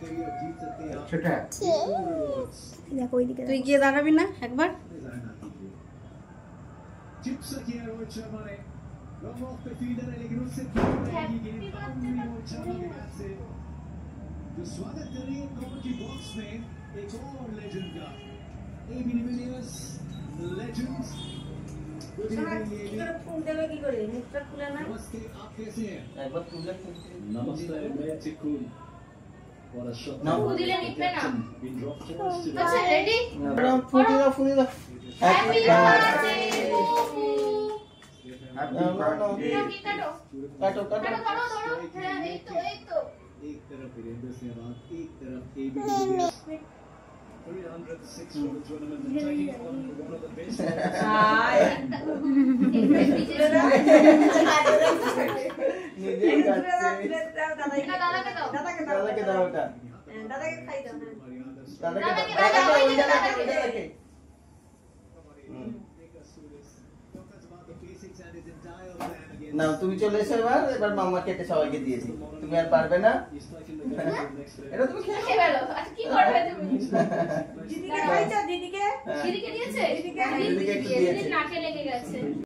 ছোটা দেখো ওইদিকে তুই গিয়ে দাঁড়াবি না একবার? जो स्वागत कर रही है कमेंट्री बॉक्स में एक और लेजेंड का एबी डिविलियर्स लेजेंड्स नमस्ते आप कैसे हैं नमस्ते मैं चिकू और अशोक फुदिले निकले ना been dropped to us today अच्छा रेडी ফুদিদা हैप्पी बर्थडे হ্যাপি বার্থডে काटो काटो काटो हां एक तो एक तरफ वीरेंद्र सहवाग एक तरफ AB de Villiers 306 for the tournament and taking on one of the best দাদাকে দাও ওটা দাদাকে খাই দাও দাদাকে না তুমি চলে এসো এবার মাম্মা কেটে সবাইকে দিয়েছি তুমি আর পারবে না এটা তুমি খেয়ে ফেলো আচ্ছা কি করবে তুমি দিদিকে খাইছো দিদিকে দিদিকে দিয়েছে দিদিকে একটু দিয়েছে। নাকে লেগে গেছে